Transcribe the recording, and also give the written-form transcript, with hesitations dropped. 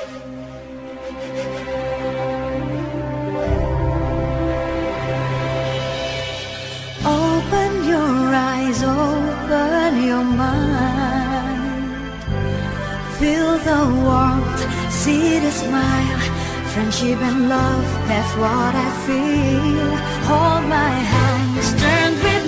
Open your eyes, open your mind. Feel the warmth, see the smile. Friendship and love, that's what I feel. Hold my hands, turn with